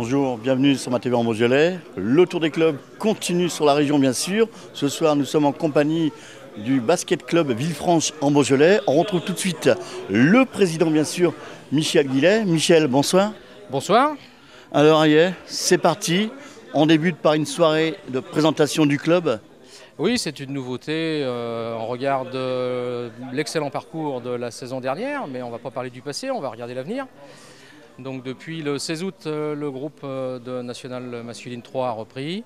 Bonjour, bienvenue sur ma TV en Beaujolais. Le tour des clubs continue sur la région bien sûr. Ce soir nous sommes en compagnie du basket club Villefranche en Beaujolais. On retrouve tout de suite le président bien sûr, Michel Guillet. Michel, bonsoir. Bonsoir. Alors c'est parti. On débute par une soirée de présentation du club. Oui, c'est une nouveauté. On regarde l'excellent parcours de la saison dernière, mais on ne va pas parler du passé, on va regarder l'avenir. Donc depuis le 16 août, le groupe de National Masculine 3 a repris,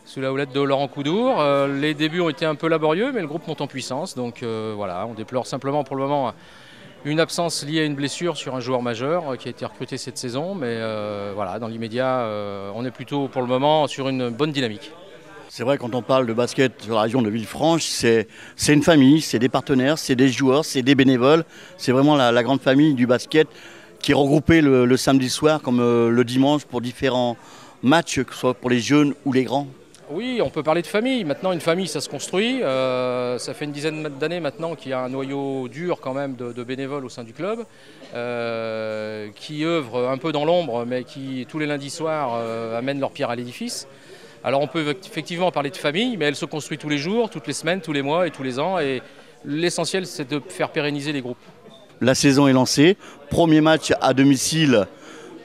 sous la houlette de Laurent Coudour. Les débuts ont été un peu laborieux, mais le groupe monte en puissance. Donc voilà, on déplore simplement pour le moment une absence liée à une blessure sur un joueur majeur qui a été recruté cette saison. Mais voilà, dans l'immédiat, on est plutôt pour le moment sur une bonne dynamique. C'est vrai, quand on parle de basket sur la région de Villefranche, c'est une famille, c'est des partenaires, c'est des joueurs, c'est des bénévoles. C'est vraiment la grande famille du basket qui est regroupée le samedi soir comme le dimanche pour différents matchs, que ce soit pour les jeunes ou les grands. Oui, on peut parler de famille. Maintenant, une famille, ça se construit. Ça fait une dizaine d'années maintenant qu'il y a un noyau dur quand même de bénévoles au sein du club qui œuvrent un peu dans l'ombre, mais qui, tous les lundis soirs, amènent leur pierre à l'édifice. Alors on peut effectivement parler de famille, mais elle se construit tous les jours, toutes les semaines, tous les mois et tous les ans. Et l'essentiel, c'est de faire pérenniser les groupes. La saison est lancée. Premier match à domicile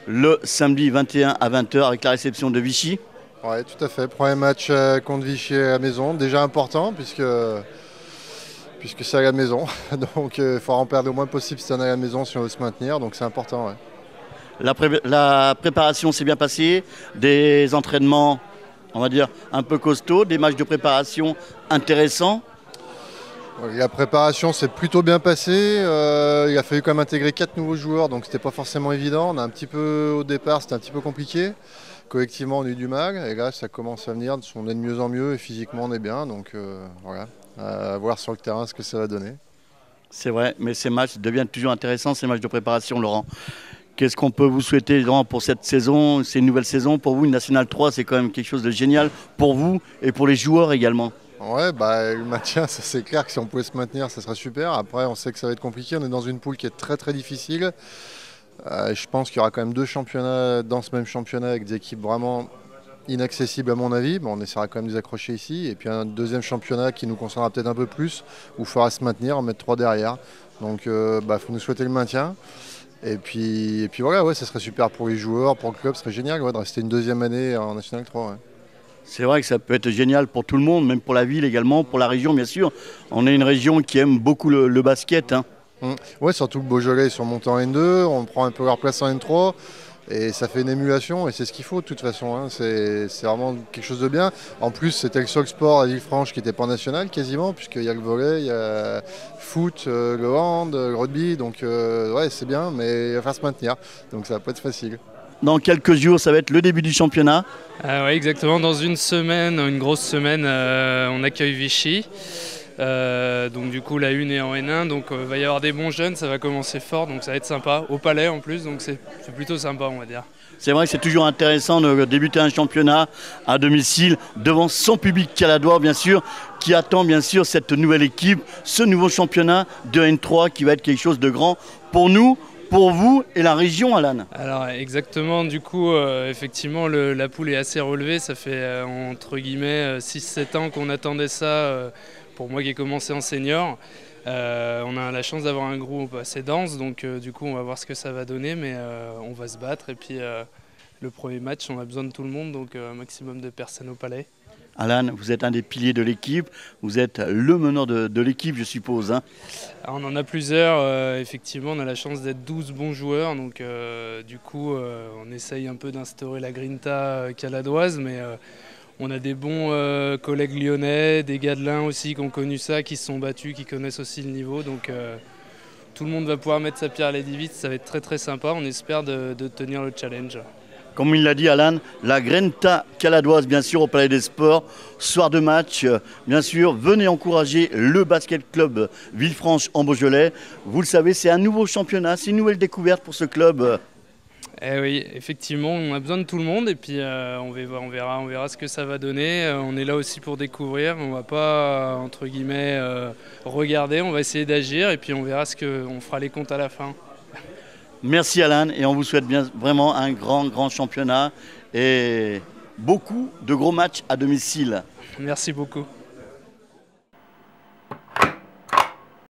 le samedi 21 à 20 h avec la réception de Vichy. Oui, tout à fait. Premier match contre Vichy à la maison. Déjà important puisque c'est à la maison. Donc il faudra en perdre le moins possible si on est à la maison si on veut se maintenir. Donc c'est important. Ouais. La préparation s'est bien passée. Des entraînements, on va dire, un peu costauds. Des matchs de préparation intéressants. La préparation s'est plutôt bien passée. Il a fallu quand même intégrer 4 nouveaux joueurs, donc c'était pas forcément évident. On a un petit peu au départ, c'était un petit peu compliqué. Collectivement, on a eu du mal, et là, ça commence à venir. On est de mieux en mieux, et physiquement, on est bien. Donc voilà, à voir sur le terrain ce que ça va donner. C'est vrai, mais ces matchs deviennent toujours intéressants, ces matchs de préparation, Laurent. Qu'est-ce qu'on peut vous souhaiter, Laurent, pour cette saison? C'est une nouvelle saison pour vous, une Nationale 3, c'est quand même quelque chose de génial pour vous et pour les joueurs également. Ouais, le maintien, ça c'est clair que si on pouvait se maintenir, ça serait super. Après, on sait que ça va être compliqué. On est dans une poule qui est très très difficile. Je pense qu'il y aura quand même 2 championnats dans ce même championnat avec des équipes vraiment inaccessibles à mon avis. Bon, on essaiera quand même de les accrocher ici. Et puis un deuxième championnat qui nous concernera peut-être un peu plus, où il faudra se maintenir, en mettre 3 derrière. Donc il faut nous souhaiter le maintien. Et puis voilà, ouais, ça serait super pour les joueurs, pour le club, ce serait génial de rester une deuxième année en National 3. Ouais. C'est vrai que ça peut être génial pour tout le monde, même pour la ville également, pour la région bien sûr. On est une région qui aime beaucoup le basket. Hein. Ouais, surtout le Beaujolais, ils sont montés en N2, on prend un peu leur place en N3 et ça fait une émulation et c'est ce qu'il faut de toute façon. Hein. C'est vraiment quelque chose de bien. En plus, c'était le seul sport à Villefranche qui n'était pas national quasiment, puisqu'il y a le volley, il y a le foot, le hand, le rugby, donc ouais, c'est bien, mais il va falloir se maintenir, donc ça va pas être facile. Dans quelques jours, ça va être le début du championnat. Oui, exactement. Dans une semaine, une grosse semaine, on accueille Vichy. Donc du coup la une est en N1, donc il va y avoir des bons jeunes, ça va commencer fort, donc ça va être sympa, au Palais en plus, donc c'est plutôt sympa on va dire. C'est vrai que c'est toujours intéressant de débuter un championnat à domicile devant son public caladois bien sûr, qui attend bien sûr cette nouvelle équipe, ce nouveau championnat de N3 qui va être quelque chose de grand pour nous, pour vous et la région, Alan. Alors exactement, du coup effectivement la poule est assez relevée, ça fait entre guillemets 6-7 ans qu'on attendait ça. Pour moi qui ai commencé en senior, on a la chance d'avoir un groupe assez dense, donc du coup on va voir ce que ça va donner, mais on va se battre. Et puis le premier match, on a besoin de tout le monde, donc un maximum de personnes au Palais. Alan, vous êtes un des piliers de l'équipe, vous êtes le meneur de l'équipe je suppose. Hein. Alors, on en a plusieurs, effectivement on a la chance d'être 12 bons joueurs, donc du coup on essaye un peu d'instaurer la grinta caladoise, mais on a des bons collègues lyonnais, des gars de l'Ain aussi qui ont connu ça, qui se sont battus, qui connaissent aussi le niveau. Donc tout le monde va pouvoir mettre sa pierre à l'édifice, ça va être très très sympa. On espère de tenir le challenge. Comme il l'a dit Alan, la Grinta caladoise bien sûr au Palais des Sports, soir de match, bien sûr, venez encourager le basket club Villefranche en Beaujolais. Vous le savez, c'est un nouveau championnat, c'est une nouvelle découverte pour ce club. Eh oui, effectivement, on a besoin de tout le monde et puis on verra ce que ça va donner. On est là aussi pour découvrir, on va pas entre guillemets regarder, on va essayer d'agir et puis on verra on fera les comptes à la fin. Merci Alan, et on vous souhaite bien vraiment un grand championnat et beaucoup de gros matchs à domicile. Merci beaucoup.